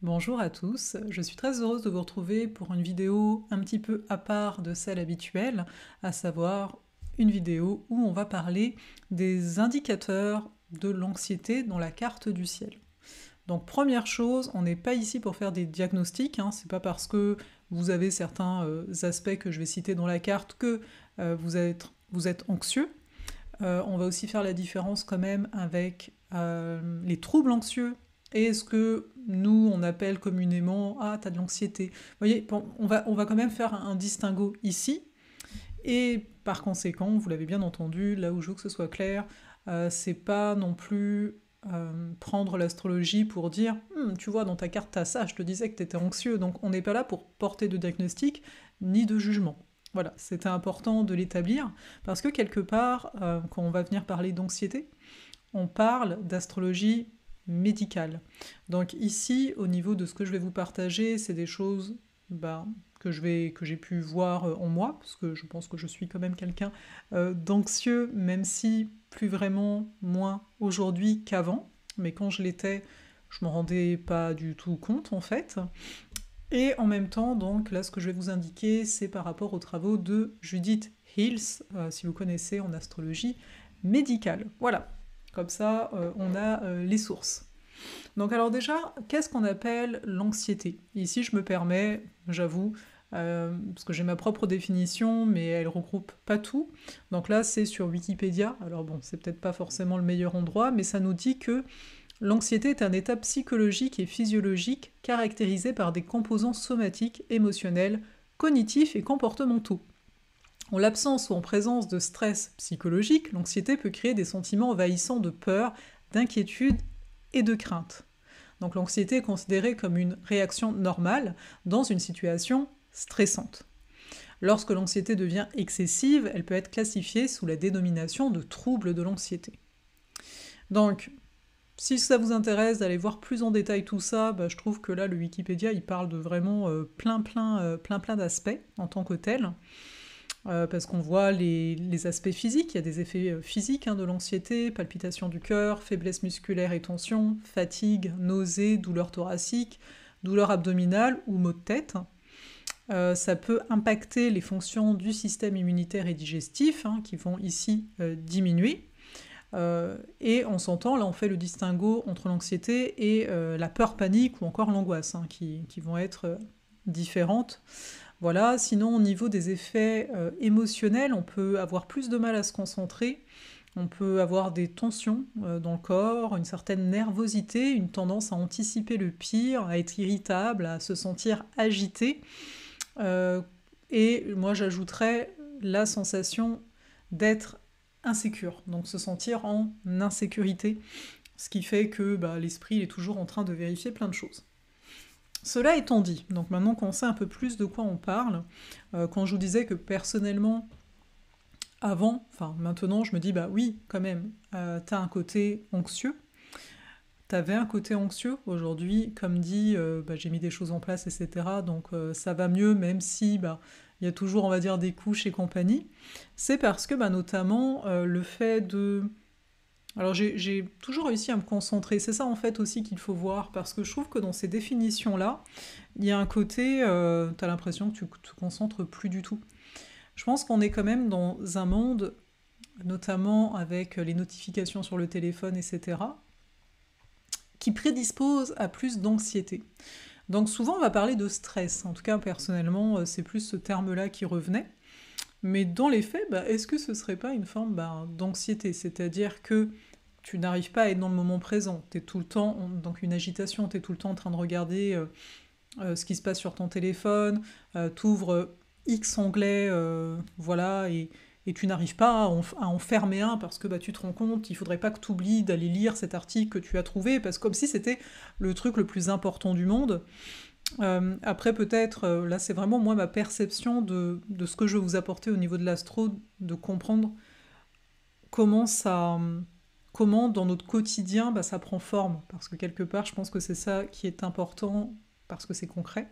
Bonjour à tous, je suis très heureuse de vous retrouver pour une vidéo un petit peu à part de celle habituelle, à savoir une vidéo où on va parler des indicateurs de l'anxiété dans la carte du ciel. Donc première chose, on n'est pas ici pour faire des diagnostics, c'est pas parce que vous avez certains aspects que je vais citer dans la carte que vous êtes anxieux. On va aussi faire la différence quand même avec les troubles anxieux et ce que nous on appelle communément ah t'as de l'anxiété. Vous voyez, bon, on va quand même faire un distinguo ici et par conséquent, vous l'avez bien entendu, là où je veux que ce soit clair, c'est pas non plus prendre l'astrologie pour dire tu vois dans ta carte t'as ça, je te disais que t'étais anxieux, donc on n'est pas là pour porter de diagnostic ni de jugement. Voilà, c'était important de l'établir, parce que quelque part, quand on va venir parler d'anxiété, on parle d'astrologie médicale. Donc ici, au niveau de ce que je vais vous partager, c'est des choses que j'ai pu voir en moi, parce que je pense que je suis quand même quelqu'un d'anxieux, même si plus vraiment moins aujourd'hui qu'avant. Mais quand je l'étais, je m'en rendais pas du tout compte en fait. Et en même temps, donc là, ce que je vais vous indiquer, c'est par rapport aux travaux de Judith Hills, si vous connaissez en astrologie médicale. Voilà, comme ça, on a les sources. Donc alors déjà, qu'est-ce qu'on appelle l'anxiété? Ici, je me permets, j'avoue, parce que j'ai ma propre définition, mais elle regroupe pas tout. Donc là, c'est sur Wikipédia. Alors bon, c'est peut-être pas forcément le meilleur endroit, mais ça nous dit que l'anxiété est un état psychologique et physiologique caractérisé par des composants somatiques, émotionnels, cognitifs et comportementaux. En l'absence ou en présence de stress psychologique, l'anxiété peut créer des sentiments envahissants de peur, d'inquiétude et de crainte. Donc l'anxiété est considérée comme une réaction normale dans une situation stressante. Lorsque l'anxiété devient excessive, elle peut être classifiée sous la dénomination de trouble de l'anxiété. Donc, si ça vous intéresse d'aller voir plus en détail tout ça, je trouve que là, le Wikipédia, il parle de vraiment plein d'aspects en tant que tel. Parce qu'on voit les aspects physiques, il y a des effets physiques de l'anxiété, palpitations du cœur, faiblesse musculaire et tension, fatigue, nausées, douleurs thoraciques, douleurs abdominales ou maux de tête. Ça peut impacter les fonctions du système immunitaire et digestif, qui vont ici diminuer. Et on s'entend, là on fait le distinguo entre l'anxiété et la peur panique ou encore l'angoisse, qui vont être différentes. Voilà, sinon au niveau des effets émotionnels, on peut avoir plus de mal à se concentrer, on peut avoir des tensions dans le corps, une certaine nervosité, une tendance à anticiper le pire, à être irritable, à se sentir agité. Et moi j'ajouterais la sensation d'être insécure, donc se sentir en insécurité, ce qui fait que l'esprit est toujours en train de vérifier plein de choses. Cela étant dit, donc maintenant qu'on sait un peu plus de quoi on parle, quand je vous disais que personnellement, maintenant je me dis oui, quand même, t'as un côté anxieux, t'avais un côté anxieux, aujourd'hui, comme dit, j'ai mis des choses en place, etc., donc ça va mieux, même si il y a toujours, on va dire, des couches et compagnie, c'est parce que notamment le fait de... Alors j'ai toujours réussi à me concentrer, c'est ça en fait aussi qu'il faut voir, parce que je trouve que dans ces définitions-là, il y a un côté, t'as l'impression que tu te concentres plus du tout. Je pense qu'on est quand même dans un monde, notamment avec les notifications sur le téléphone, etc., qui prédispose à plus d'anxiété. Donc souvent on va parler de stress, en tout cas personnellement c'est plus ce terme-là qui revenait. Mais dans les faits, est-ce que ce serait pas une forme d'anxiété? C'est-à-dire que tu n'arrives pas à être dans le moment présent, tu es tout le temps, donc une agitation, tu es tout le temps en train de regarder ce qui se passe sur ton téléphone, tu ouvres X onglets, voilà, et tu n'arrives pas à en fermer un parce que tu te rends compte, il faudrait pas que tu oublies d'aller lire cet article que tu as trouvé, parce que comme si c'était le truc le plus important du monde. Après peut-être, là c'est vraiment moi ma perception de ce que je veux vous apporter au niveau de l'astro, de comprendre comment ça, comment dans notre quotidien ça prend forme, parce que quelque part je pense que c'est ça qui est important, parce que c'est concret.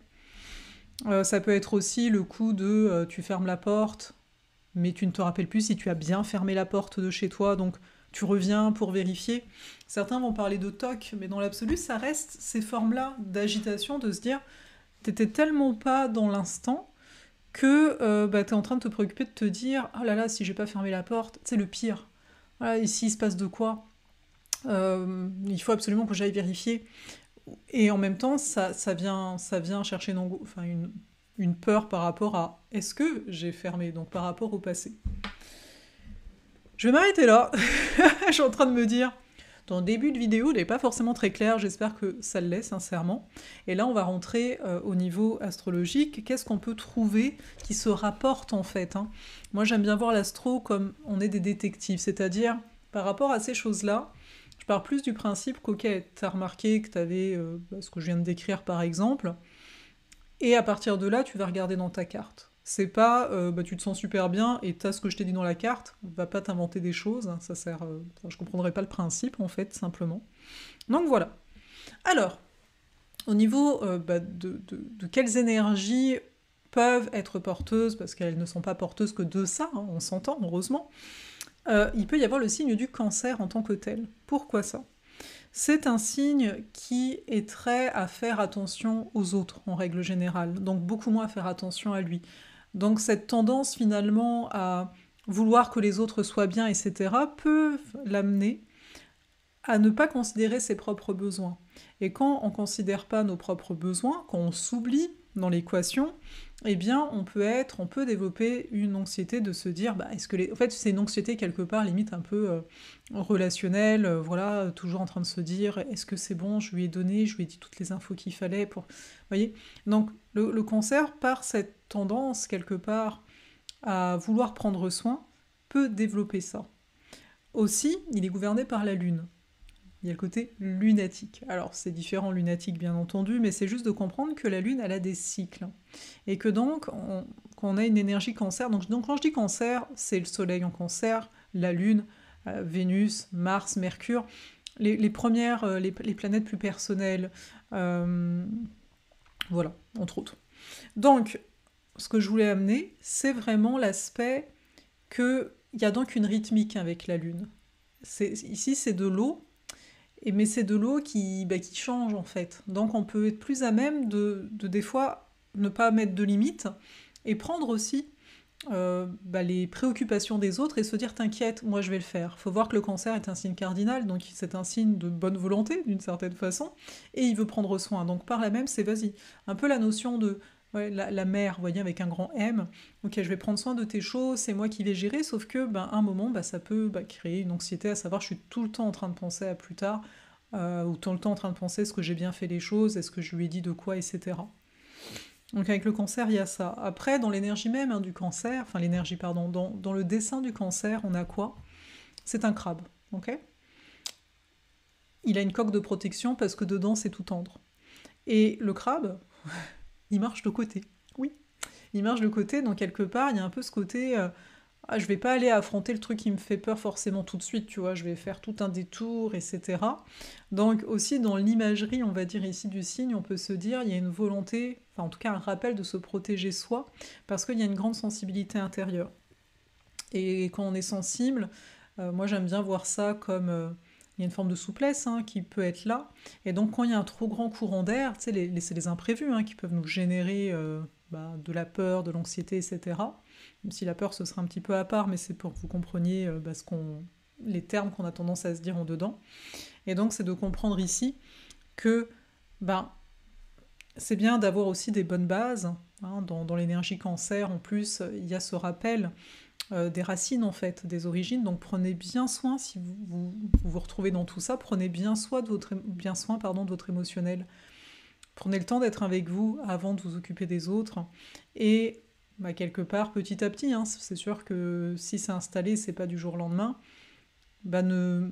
Ça peut être aussi le coup de tu fermes la porte, mais tu ne te rappelles plus si tu as bien fermé la porte de chez toi, donc tu reviens pour vérifier. Certains vont parler de toc, mais dans l'absolu, ça reste ces formes-là d'agitation, de se dire, t'étais tellement pas dans l'instant que t'es en train de te préoccuper de te dire, oh là là, si j'ai pas fermé la porte, c'est le pire. Voilà, ici, il se passe de quoi? Il faut absolument que j'aille vérifier. Et en même temps, ça vient chercher une peur par rapport à est-ce que j'ai fermé, donc par rapport au passé. Je vais m'arrêter là. Je suis en train de me dire, dans le début de vidéo, il n'est pas forcément très clair, j'espère que ça l'est sincèrement. Et là, on va rentrer au niveau astrologique. Qu'est-ce qu'on peut trouver qui se rapporte en fait, hein. Moi, j'aime bien voir l'astro comme on est des détectives, c'est-à-dire par rapport à ces choses-là, je pars plus du principe qu'ok, t'as remarqué que t'avais ce que je viens de décrire par exemple, et à partir de là, tu vas regarder dans ta carte. C'est pas tu te sens super bien et t'as ce que je t'ai dit dans la carte, va pas t'inventer des choses, hein, ça sert. Je comprendrais pas le principe en fait, simplement. Donc voilà. Alors, au niveau de quelles énergies peuvent être porteuses, parce qu'elles ne sont pas porteuses que de ça, hein, on s'entend, heureusement, il peut y avoir le signe du cancer en tant que tel. Pourquoi ça? C'est un signe qui est très à faire attention aux autres, en règle générale, donc beaucoup moins à faire attention à lui. Donc cette tendance finalement à vouloir que les autres soient bien, etc., peut l'amener à ne pas considérer ses propres besoins. Et quand on ne considère pas nos propres besoins, quand on s'oublie dans l'équation, eh bien on peut développer une anxiété de se dire, est-ce que en fait c'est une anxiété quelque part limite un peu relationnelle, voilà, toujours en train de se dire, est-ce que c'est bon, je lui ai donné, je lui ai dit toutes les infos qu'il fallait pour... Vous voyez. Donc le cancer, par cette tendance quelque part à vouloir prendre soin, peut développer ça. Aussi, il est gouverné par la Lune. Il y a le côté lunatique. Alors, c'est différent lunatique, bien entendu, mais c'est juste de comprendre que la Lune, elle a des cycles. Et que donc, quand on a une énergie cancer, donc quand je dis cancer, c'est le Soleil en cancer, la Lune, Vénus, Mars, Mercure, les premières, les planètes plus personnelles, voilà, entre autres. Donc, ce que je voulais amener, c'est vraiment l'aspect qu'il y a donc une rythmique avec la Lune. Ici, c'est de l'eau, mais c'est de l'eau qui change en fait. Donc on peut être plus à même de des fois ne pas mettre de limites et prendre aussi les préoccupations des autres et se dire t'inquiète, moi je vais le faire. Faut voir que le cancer est un signe cardinal, donc c'est un signe de bonne volonté d'une certaine façon, et il veut prendre soin. Donc par là même, c'est vas-y. Un peu la notion de la mère, vous voyez, avec un grand M. Ok, je vais prendre soin de tes choses, c'est moi qui vais gérer, sauf que un moment, ça peut créer une anxiété, à savoir je suis tout le temps en train de penser à plus tard, ou tout le temps en train de penser est-ce que j'ai bien fait les choses, est-ce que je lui ai dit de quoi, etc. Donc avec le cancer, il y a ça. Après, dans l'énergie même du cancer, enfin l'énergie, pardon, dans le dessin du cancer, on a quoi? C'est un crabe, ok? Il a une coque de protection parce que dedans, c'est tout tendre. Et le crabe, il marche de côté. Oui, il marche de côté, donc quelque part, il y a un peu ce côté... je vais pas aller affronter le truc qui me fait peur forcément tout de suite, tu vois, je vais faire tout un détour, etc. Donc aussi dans l'imagerie, on va dire ici du signe, on peut se dire, il y a une volonté, enfin en tout cas un rappel de se protéger soi, parce qu'il y a une grande sensibilité intérieure. Et quand on est sensible, moi j'aime bien voir ça comme... il y a une forme de souplesse qui peut être là. Et donc quand il y a un trop grand courant d'air, c'est les imprévus qui peuvent nous générer de la peur, de l'anxiété, etc. Même si la peur ce sera un petit peu à part, mais c'est pour que vous compreniez les termes qu'on a tendance à se dire en dedans. Et donc c'est de comprendre ici que c'est bien d'avoir aussi des bonnes bases. Dans l'énergie cancer, en plus, il y a ce rappel des racines en fait, des origines. Donc prenez bien soin, si vous retrouvez dans tout ça, prenez bien soin de votre émotionnel. Prenez le temps d'être avec vous avant de vous occuper des autres. Et quelque part, petit à petit, c'est sûr que si c'est installé, c'est pas du jour au lendemain, ne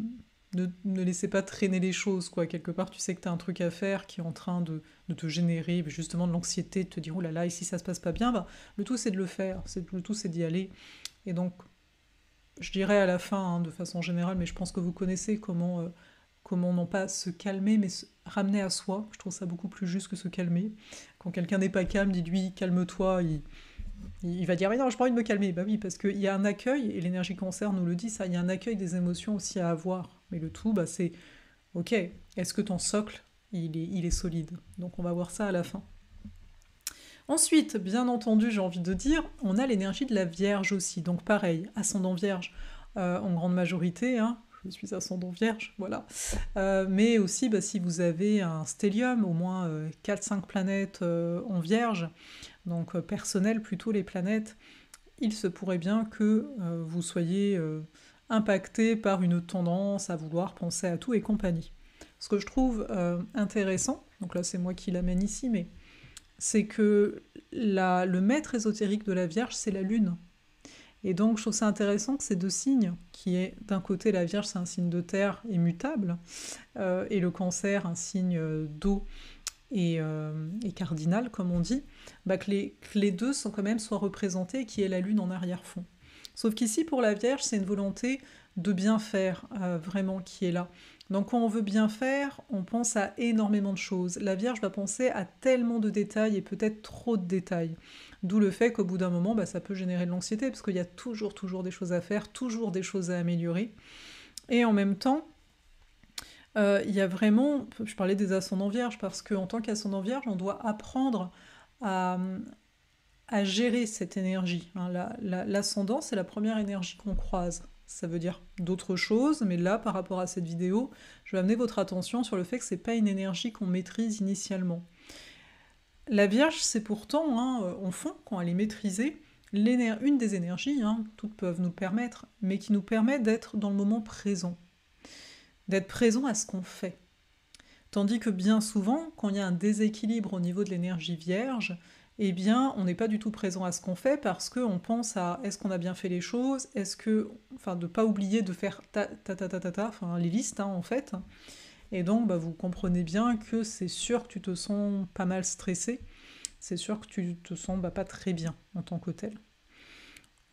laissez pas traîner les choses, quoi. Quelque part, tu sais que tu as un truc à faire qui est en train de te générer justement de l'anxiété, de te dire « Oh là là, ici ça se passe pas bien », le tout c'est de le faire, le tout c'est d'y aller. Et donc, je dirais à la fin, de façon générale, mais je pense que vous connaissez comment non pas se calmer, mais se ramener à soi. Je trouve ça beaucoup plus juste que se calmer. Quand quelqu'un n'est pas calme, dites-lui « calme-toi », Il va dire, mais non, j'ai pas envie de me calmer. Bah oui, parce qu'il y a un accueil, et l'énergie cancer nous le dit, ça, il y a un accueil des émotions aussi à avoir. Mais le tout, bah, c'est, ok, est-ce que ton socle, il est solide? Donc on va voir ça à la fin. Ensuite, bien entendu, j'ai envie de dire, on a l'énergie de la Vierge aussi. Donc pareil, ascendant Vierge en grande majorité, hein, je suis ascendant Vierge, voilà. Mais aussi, bah, si vous avez un stellium, au moins 4-5 planètes en Vierge, donc personnel plutôt les planètes, il se pourrait bien que vous soyez impacté par une tendance à vouloir penser à tout et compagnie. Ce que je trouve intéressant, donc là c'est moi qui l'amène ici, mais c'est que le maître ésotérique de la Vierge, c'est la Lune. Et donc je trouve ça intéressant que ces deux signes, qui est d'un côté la Vierge, c'est un signe de terre et mutable, et le Cancer, un signe d'eau et cardinal, comme on dit, bah que les deux sont quand même soit représentés, qui est la Lune en arrière-fond. Sauf qu'ici, pour la Vierge, c'est une volonté de bien faire, vraiment, qui est là. Donc quand on veut bien faire, on pense à énormément de choses. La Vierge va penser à tellement de détails et peut-être trop de détails. D'où le fait qu'au bout d'un moment, bah, ça peut générer de l'anxiété, parce qu'il y a toujours des choses à faire, toujours des choses à améliorer. Et en même temps, il y a vraiment, je parlais des ascendants vierges, parce qu'en tant qu'ascendant vierge, on doit apprendre à, à gérer cette énergie. Hein. L'ascendant, c'est la première énergie qu'on croise. Ça veut dire d'autres choses, mais là, par rapport à cette vidéo, je vais amener votre attention sur le fait que c'est pas une énergie qu'on maîtrise initialement. La Vierge, c'est pourtant, hein, en fond, quand elle est maîtrisée, une des énergies, hein, toutes peuvent nous permettre, mais qui nous permet d'être dans le moment présent, d'être présent à ce qu'on fait. Tandis que bien souvent, quand il y a un déséquilibre au niveau de l'énergie vierge, eh bien, on n'est pas du tout présent à ce qu'on fait parce qu'on pense à est-ce qu'on a bien fait les choses, est-ce que, enfin, de pas oublier de faire enfin, les listes, hein, en fait. Et donc, bah, vous comprenez bien que c'est sûr que tu te sens pas mal stressé, c'est sûr que tu te sens pas très bien en tant que tel.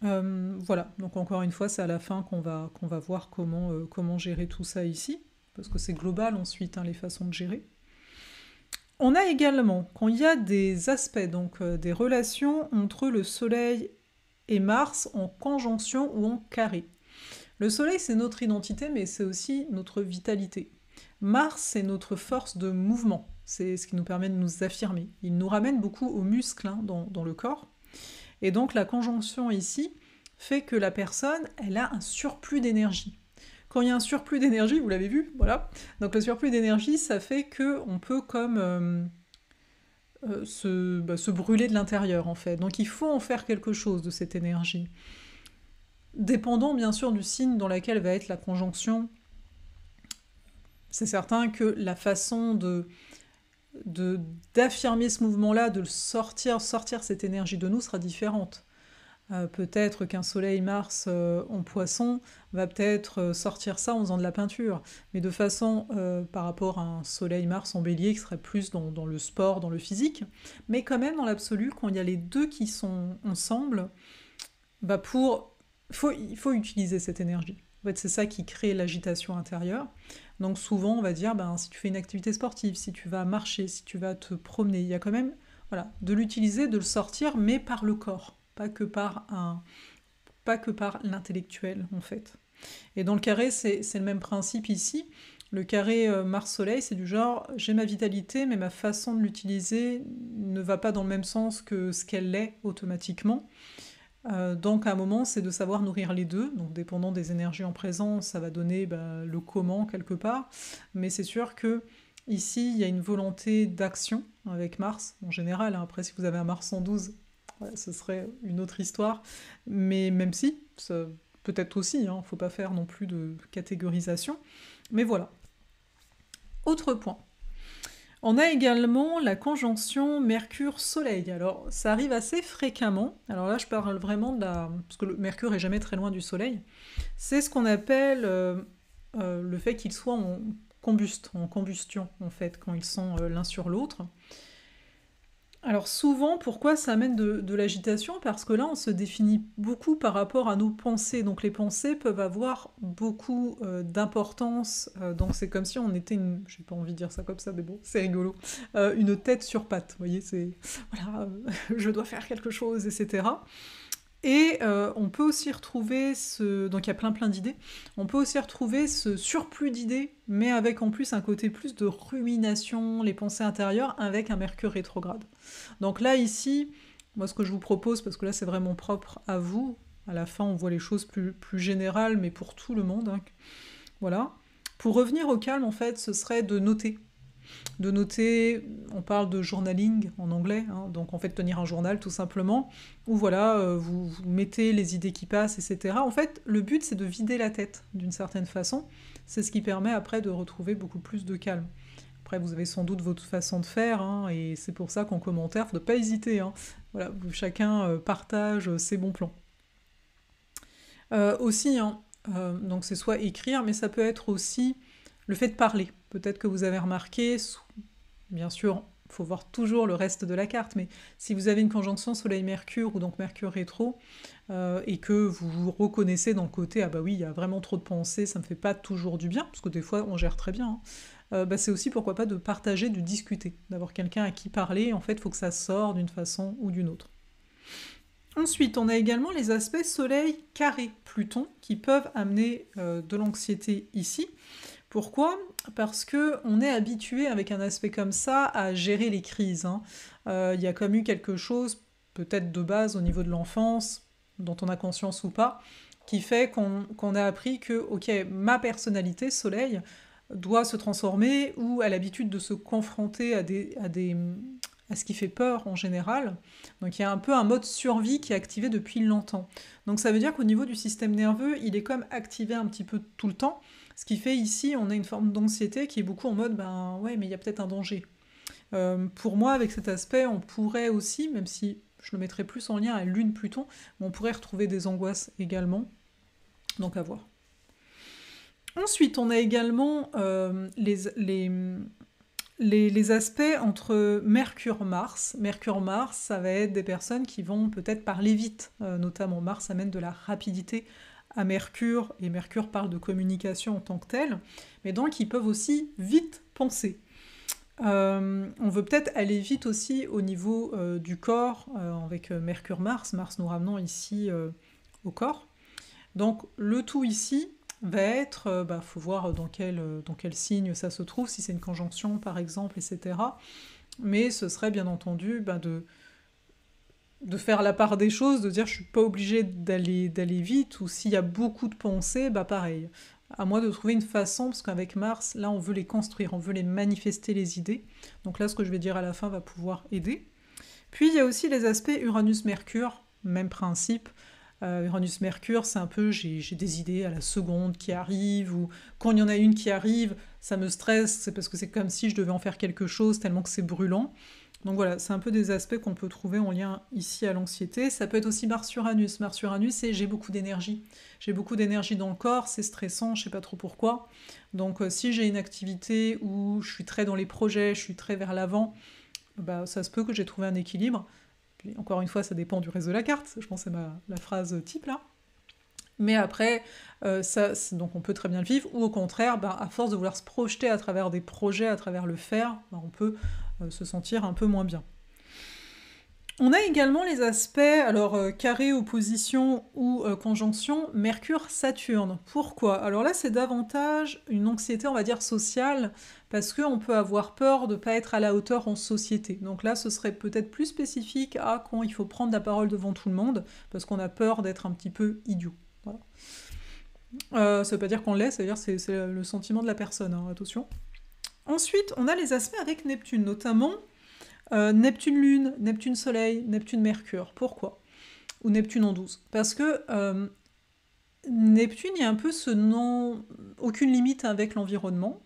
Voilà, donc encore une fois, c'est à la fin qu'on va voir comment gérer tout ça ici, parce que c'est global ensuite, hein, les façons de gérer. On a également, quand il y a des aspects, donc des relations entre le Soleil et Mars en conjonction ou en carré. Le Soleil, c'est notre identité, mais c'est aussi notre vitalité. Mars, c'est notre force de mouvement, c'est ce qui nous permet de nous affirmer. Il nous ramène beaucoup aux muscles, hein, dans le corps. Et donc la conjonction ici fait que la personne, elle a un surplus d'énergie. Quand il y a un surplus d'énergie, vous l'avez vu, voilà. Donc le surplus d'énergie, ça fait qu'on peut comme se brûler de l'intérieur, en fait. Donc il faut en faire quelque chose de cette énergie. Dépendant bien sûr du signe dans lequel va être la conjonction, c'est certain que la façon d'affirmer ce mouvement-là, de le sortir cette énergie de nous sera différente. Peut-être qu'un soleil-mars en poisson va peut-être sortir ça en faisant de la peinture, mais de façon par rapport à un soleil-mars en bélier qui serait plus dans le sport, dans le physique, mais quand même dans l'absolu, quand il y a les deux qui sont ensemble, bah il faut utiliser cette énergie. En fait, c'est ça qui crée l'agitation intérieure. Donc souvent, on va dire, ben, si tu fais une activité sportive, si tu vas marcher, si tu vas te promener, il y a quand même de l'utiliser, de le sortir, mais par le corps, pas que par l'intellectuel, en fait. Et dans le carré, c'est le même principe ici. Le carré Mars-Soleil, c'est du genre, j'ai ma vitalité, mais ma façon de l'utiliser ne va pas dans le même sens que ce qu'elle est automatiquement. Donc à un moment, c'est de savoir nourrir les deux. Donc dépendant des énergies en présence, ça va donner le comment quelque part. Mais c'est sûr que ici, il y a une volonté d'action avec Mars, en général. Hein. Après, si vous avez un Mars 112, ouais, ce serait une autre histoire. Mais même si, peut-être aussi, hein, faut pas faire non plus de catégorisation. Mais voilà. Autre point. On a également la conjonction Mercure-Soleil. Alors, ça arrive assez fréquemment. Alors là, je parle vraiment de la... parce que le Mercure est jamais très loin du Soleil. C'est ce qu'on appelle le fait qu'ils soient en combustion, en fait, quand ils sont l'un sur l'autre. Alors souvent, pourquoi ça amène de l'agitation? Parce que là, on se définit beaucoup par rapport à nos pensées. Donc les pensées peuvent avoir beaucoup d'importance. Donc c'est comme si on était une... J'ai pas envie de dire ça comme ça, mais bon, c'est rigolo. Une tête sur pattes, vous voyez, c'est... Voilà, je dois faire quelque chose, etc. Et on peut aussi retrouver ce... Donc il y a plein d'idées. On peut aussi retrouver ce surplus d'idées, mais avec en plus un côté plus de rumination, les pensées intérieures, avec un Mercure rétrograde. Donc là, ici, moi ce que je vous propose, parce que là c'est vraiment propre à vous, à la fin on voit les choses plus générales, mais pour tout le monde, hein. Voilà. Pour revenir au calme, en fait, ce serait de noter. De noter, on parle de journaling en anglais, hein, donc en fait tenir un journal tout simplement, où voilà, vous mettez les idées qui passent, etc. En fait, le but c'est de vider la tête d'une certaine façon, c'est ce qui permet après de retrouver beaucoup plus de calme. Après, vous avez sans doute votre façon de faire, hein, et c'est pour ça qu'en commentaire, il ne faut pas hésiter, hein. Voilà, chacun partage ses bons plans. Aussi, hein, donc c'est soit écrire, mais ça peut être aussi le fait de parler. Peut-être que vous avez remarqué, bien sûr, il faut voir toujours le reste de la carte, mais si vous avez une conjonction Soleil-Mercure ou donc Mercure rétro, et que vous vous reconnaissez dans le côté « Ah bah oui, il y a vraiment trop de pensées, ça me fait pas toujours du bien », parce que des fois on gère très bien, hein, bah c'est aussi pourquoi pas de partager, de discuter, d'avoir quelqu'un à qui parler, en fait il faut que ça sorte d'une façon ou d'une autre. Ensuite, on a également les aspects Soleil carré Pluton qui peuvent amener de l'anxiété ici. Pourquoi? Parce que on est habitué avec un aspect comme ça à gérer les crises, hein. Il y a comme eu quelque chose, peut-être de base au niveau de l'enfance, dont on a conscience ou pas, qui fait qu'on a appris que, ok, ma personnalité, Soleil, doit se transformer ou a l'habitude de se confronter à ce qui fait peur en général. Donc il y a un peu un mode survie qui est activé depuis longtemps. Donc ça veut dire qu'au niveau du système nerveux, il est comme activé un petit peu tout le temps, ce qui fait ici, on a une forme d'anxiété qui est beaucoup en mode, ben ouais, mais il y a peut-être un danger. Pour moi, avec cet aspect, on pourrait aussi, même si je le mettrais plus en lien à Lune-Pluton, on pourrait retrouver des angoisses également, donc à voir. Ensuite, on a également les aspects entre Mercure-Mars. Mercure-Mars, ça va être des personnes qui vont peut-être parler vite, notamment Mars amène de la rapidité à Mercure, et Mercure parle de communication en tant que telle, mais donc ils peuvent aussi vite penser. On veut peut-être aller vite aussi au niveau du corps, avec Mercure-Mars, Mars nous ramenant ici au corps. Donc le tout ici va être, faut voir dans quel signe ça se trouve, si c'est une conjonction par exemple, etc. Mais ce serait bien entendu de faire la part des choses, de dire je suis pas obligé d'aller vite, ou s'il y a beaucoup de pensées, bah pareil. À moi de trouver une façon, parce qu'avec Mars, là on veut les construire, on veut les manifester les idées. Donc là ce que je vais dire à la fin va pouvoir aider. Puis il y a aussi les aspects Uranus-Mercure, même principe. Uranus-Mercure, c'est un peu j'ai des idées à la seconde qui arrivent, ou quand il y en a une qui arrive, ça me stresse, c'est parce que c'est comme si je devais en faire quelque chose tellement que c'est brûlant. Donc voilà, c'est un peu des aspects qu'on peut trouver en lien ici à l'anxiété. Ça peut être aussi Mars-Uranus. Mars-Uranus, c'est j'ai beaucoup d'énergie. J'ai beaucoup d'énergie dans le corps, c'est stressant, je sais pas trop pourquoi. Donc si j'ai une activité où je suis très dans les projets, je suis très vers l'avant, bah, ça se peut que j'ai trouvé un équilibre. Puis encore une fois, ça dépend du reste de la carte. Je pense que c'est la phrase type là. Mais après, donc on peut très bien le vivre, ou au contraire, à force de vouloir se projeter à travers des projets, à travers le faire, on peut se sentir un peu moins bien. On a également les aspects, alors carré, opposition ou conjonction, Mercure-Saturne. Pourquoi? Alors là, c'est davantage une anxiété, on va dire, sociale, parce qu'on peut avoir peur de ne pas être à la hauteur en société. Donc là, ce serait peut-être plus spécifique à quand il faut prendre la parole devant tout le monde, parce qu'on a peur d'être un petit peu idiot. Voilà. Ça veut pas dire qu'on l'est, ça veut dire que c'est le sentiment de la personne, hein, attention. Ensuite, on a les aspects avec Neptune, notamment Neptune-Lune, Neptune-Soleil, Neptune-Mercure. Pourquoi? Ou Neptune en 12. Parce que Neptune, il y a un peu ce non... aucune limite avec l'environnement.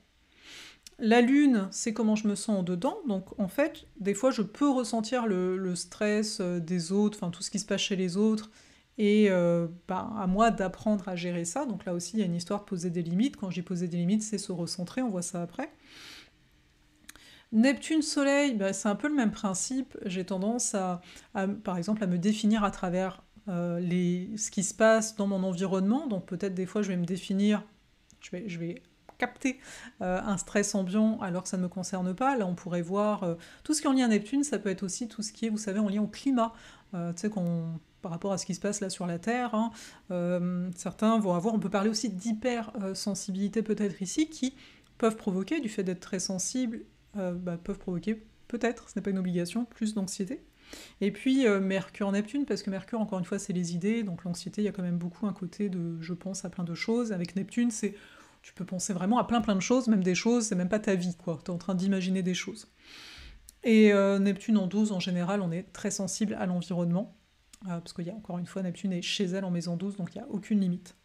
La Lune, c'est comment je me sens en dedans. Donc en fait, des fois, je peux ressentir le stress des autres, enfin tout ce qui se passe chez les autres, et à moi d'apprendre à gérer ça. Donc là aussi, il y a une histoire de poser des limites. Quand je dis poser des limites, c'est se recentrer, on voit ça après. Neptune-Soleil, bah, c'est un peu le même principe. J'ai tendance par exemple, à me définir à travers ce qui se passe dans mon environnement. Donc peut-être des fois, je vais me définir, je vais capter un stress ambiant alors que ça ne me concerne pas. Là, on pourrait voir tout ce qui est en lien à Neptune, ça peut être aussi tout ce qui est, vous savez, en lien au climat. Tu sais, par rapport à ce qui se passe là sur la Terre, hein, certains vont avoir, on peut parler aussi d'hypersensibilité peut-être ici, qui peuvent provoquer, du fait d'être très sensibles, peuvent provoquer peut-être, ce n'est pas une obligation, plus d'anxiété. Et puis Mercure-Neptune, parce que Mercure, encore une fois, c'est les idées, donc l'anxiété, il y a quand même beaucoup un côté de je pense à plein de choses. Avec Neptune, tu peux penser vraiment à plein de choses, même des choses, c'est même pas ta vie, quoi. Tu es en train d'imaginer des choses. Et Neptune en 12, en général, on est très sensible à l'environnement, parce qu'il y a encore une fois, Neptune est chez elle en maison 12, donc il n'y a aucune limite.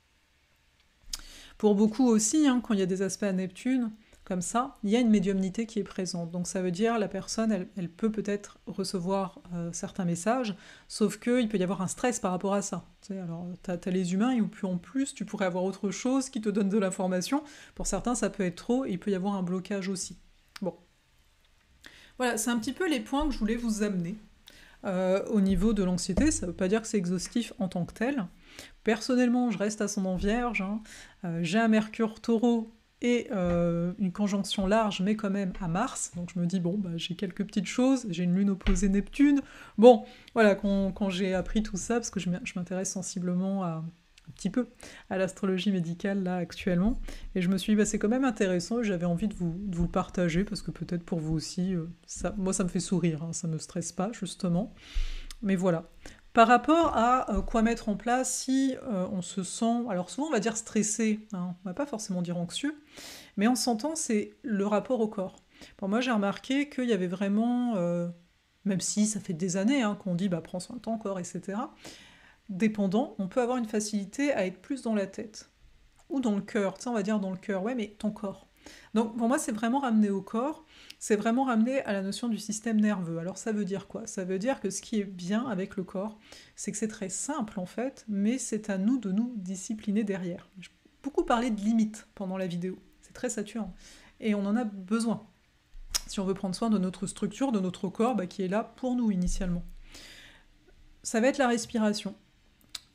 Pour beaucoup aussi, hein, quand il y a des aspects à Neptune, comme ça, il y a une médiumnité qui est présente. Donc ça veut dire la personne, elle peut peut-être recevoir certains messages, sauf qu'il peut y avoir un stress par rapport à ça. Tu sais, alors, t'as les humains, et puis en plus, tu pourrais avoir autre chose qui te donne de l'information. Pour certains, ça peut être trop, et il peut y avoir un blocage aussi. Bon. Voilà, c'est un petit peu les points que je voulais vous amener. Au niveau de l'anxiété, ça ne veut pas dire que c'est exhaustif en tant que tel. Personnellement, je reste ascendant Vierge, hein. J'ai un Mercure Taureau et une conjonction large, mais quand même à Mars. Donc je me dis, bon, bah, j'ai quelques petites choses, j'ai une lune opposée Neptune. Bon, voilà, quand j'ai appris tout ça, parce que je m'intéresse sensiblement un petit peu à l'astrologie médicale là actuellement, et je me suis dit, bah, c'est quand même intéressant, et j'avais envie de vous le partager, parce que peut-être pour vous aussi, moi ça me fait sourire, hein, ça me stresse pas justement. Mais voilà. Par rapport à quoi mettre en place si on se sent, alors souvent on va dire stressé, hein, on va pas forcément dire anxieux, mais on s'entend, c'est le rapport au corps. Bon, moi j'ai remarqué qu'il y avait vraiment, même si ça fait des années hein, qu'on dit bah, prends soin de ton corps, etc., dépendant, on peut avoir une facilité à être plus dans la tête, ou dans le cœur, tu sais, on va dire dans le cœur, ouais, mais ton corps. Donc pour moi, c'est vraiment ramené au corps, c'est vraiment ramené à la notion du système nerveux. Alors ça veut dire quoi? Ça veut dire que ce qui est bien avec le corps, c'est que c'est très simple en fait, mais c'est à nous de nous discipliner derrière. J'ai beaucoup parlé de limites pendant la vidéo, c'est très saturant, et on en a besoin, si on veut prendre soin de notre structure, de notre corps, bah, qui est là pour nous initialement. Ça va être la respiration.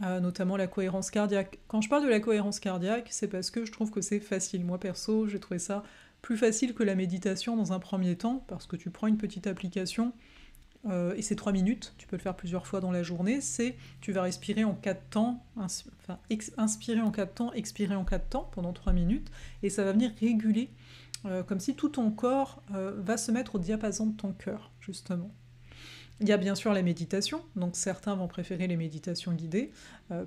Notamment la cohérence cardiaque. Quand je parle de la cohérence cardiaque, c'est parce que je trouve que c'est facile. Moi perso, j'ai trouvé ça plus facile que la méditation dans un premier temps, parce que tu prends une petite application, et c'est 3 minutes, tu peux le faire plusieurs fois dans la journée, tu vas respirer en 4 temps, inspirer en 4 temps, expirer en 4 temps pendant 3 minutes, et ça va venir réguler, comme si tout ton corps va se mettre au diapason de ton cœur, justement. Il y a bien sûr la méditation, donc certains vont préférer les méditations guidées.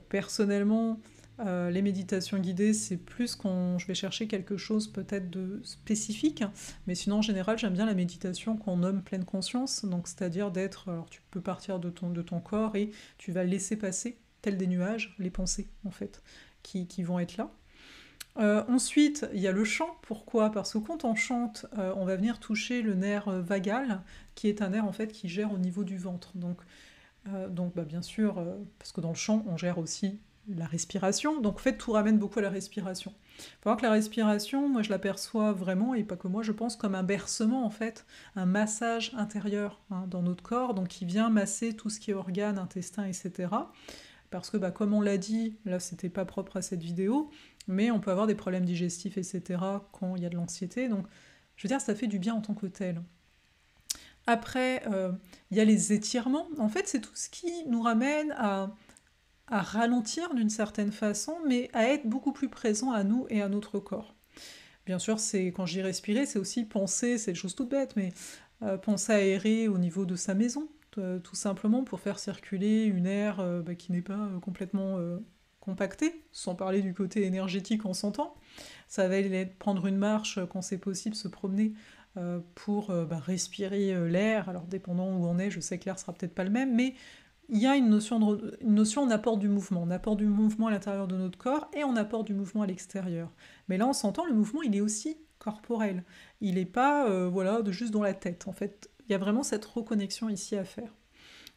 Personnellement, les méditations guidées, c'est plus quand je vais chercher quelque chose peut-être de spécifique, mais sinon en général j'aime bien la méditation qu'on nomme pleine conscience, donc c'est-à-dire d'être, alors tu peux partir de ton corps et tu vas laisser passer, tels des nuages, les pensées en fait, qui vont être là. Ensuite, il y a le chant. Pourquoi? Parce que quand on chante, on va venir toucher le nerf vagal, qui est un nerf en fait qui gère au niveau du ventre. Donc bah, bien sûr, parce que dans le chant, on gère aussi la respiration. Donc en fait, tout ramène beaucoup à la respiration. Il faut voir que la respiration, moi je l'aperçois vraiment, et pas que moi, je pense comme un bercement en fait, un massage intérieur hein, dans notre corps, donc qui vient masser tout ce qui est organes, intestins, etc. Parce que, bah, comme on l'a dit, là c'était pas propre à cette vidéo, mais on peut avoir des problèmes digestifs, etc. quand il y a de l'anxiété. Donc, je veux dire, ça fait du bien en tant que tel. Après, il y a les étirements. En fait, c'est tout ce qui nous ramène à ralentir d'une certaine façon, mais à être beaucoup plus présent à nous et à notre corps. Bien sûr, quand je dis respirer, c'est aussi penser, c'est des choses toutes bêtes, mais penser à aérer au niveau de sa maison, tout simplement pour faire circuler une air qui n'est pas complètement compactée, sans parler du côté énergétique on s'entend. Ça va être prendre une marche quand c'est possible, se promener pour respirer l'air. Alors dépendant où on est, je sais que l'air sera peut-être pas le même, mais il y a une notion, on apporte du mouvement. On apporte du mouvement à l'intérieur de notre corps et on apporte du mouvement à l'extérieur. Mais là, on s'entend, le mouvement, il est aussi corporel. Il n'est pas juste dans la tête. En fait, il y a vraiment cette reconnexion ici à faire.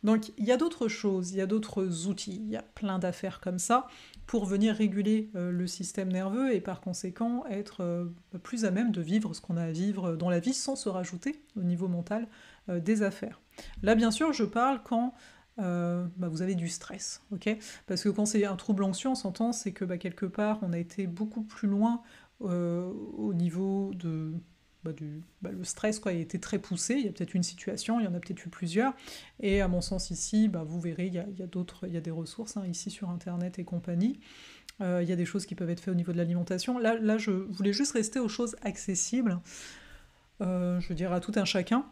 Donc il y a d'autres choses, il y a d'autres outils, il y a plein d'affaires comme ça pour venir réguler le système nerveux et par conséquent être plus à même de vivre ce qu'on a à vivre dans la vie sans se rajouter au niveau mental des affaires. Là bien sûr je parle quand vous avez du stress, ok? Parce que quand c'est un trouble anxieux, on s'entend, c'est que quelque part on a été beaucoup plus loin au niveau de le stress quoi, a été très poussé, il y a peut-être une situation, il y en a peut-être eu plusieurs, et à mon sens ici, vous verrez, il y a des ressources hein, ici sur internet et compagnie, il y a des choses qui peuvent être faites au niveau de l'alimentation. Là, je voulais juste rester aux choses accessibles, je veux dire à tout un chacun,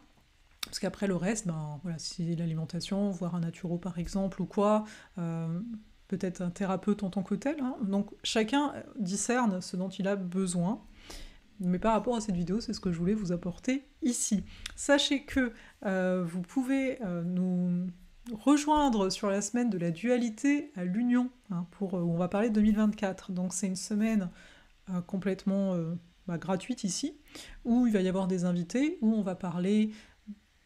parce qu'après le reste, voilà, si l'alimentation, voir un naturo par exemple ou quoi, peut-être un thérapeute en tant que tel, hein. Donc chacun discerne ce dont il a besoin. Mais par rapport à cette vidéo, c'est ce que je voulais vous apporter ici. Sachez que vous pouvez nous rejoindre sur la semaine de la dualité à l'union, hein, où on va parler de 2024. Donc c'est une semaine complètement gratuite ici, où il va y avoir des invités, où on va parler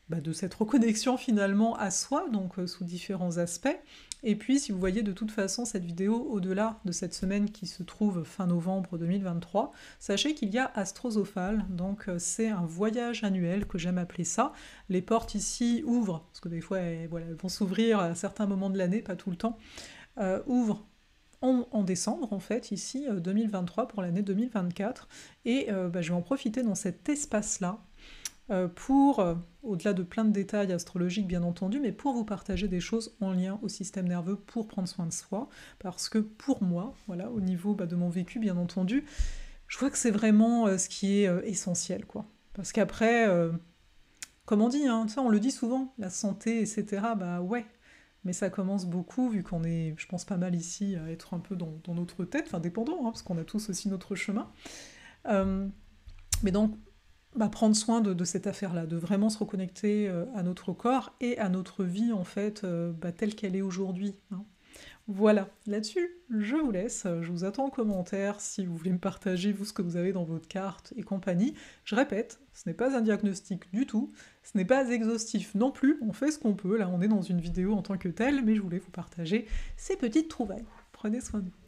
de cette reconnexion finalement à soi, donc sous différents aspects. Et puis si vous voyez de toute façon cette vidéo au-delà de cette semaine qui se trouve fin novembre 2023, sachez qu'il y a Astrosophale, donc c'est un voyage annuel que j'aime appeler ça. Les portes ici ouvrent, parce que des fois elles vont s'ouvrir à certains moments de l'année, pas tout le temps, ouvrent en décembre en fait, ici 2023 pour l'année 2024, et je vais en profiter dans cet espace-là pour, au-delà de plein de détails astrologiques bien entendu, mais pour vous partager des choses en lien au système nerveux pour prendre soin de soi, parce que pour moi, voilà, au niveau de mon vécu bien entendu, je vois que c'est vraiment ce qui est essentiel, quoi. Parce qu'après, comme on dit, hein, ça on le dit souvent, la santé, etc., ouais, mais ça commence beaucoup, vu qu'on est, je pense, pas mal ici à être un peu dans notre tête, enfin dépendant, hein, parce qu'on a tous aussi notre chemin. Mais donc, prendre soin de cette affaire-là, de vraiment se reconnecter à notre corps et à notre vie, en fait, telle qu'elle est aujourd'hui, hein. Voilà, là-dessus, je vous laisse, je vous attends en commentaire si vous voulez me partager, vous, ce que vous avez dans votre carte et compagnie. Je répète, ce n'est pas un diagnostic du tout, ce n'est pas exhaustif non plus, on fait ce qu'on peut, là on est dans une vidéo en tant que telle, mais je voulais vous partager ces petites trouvailles. Prenez soin de vous.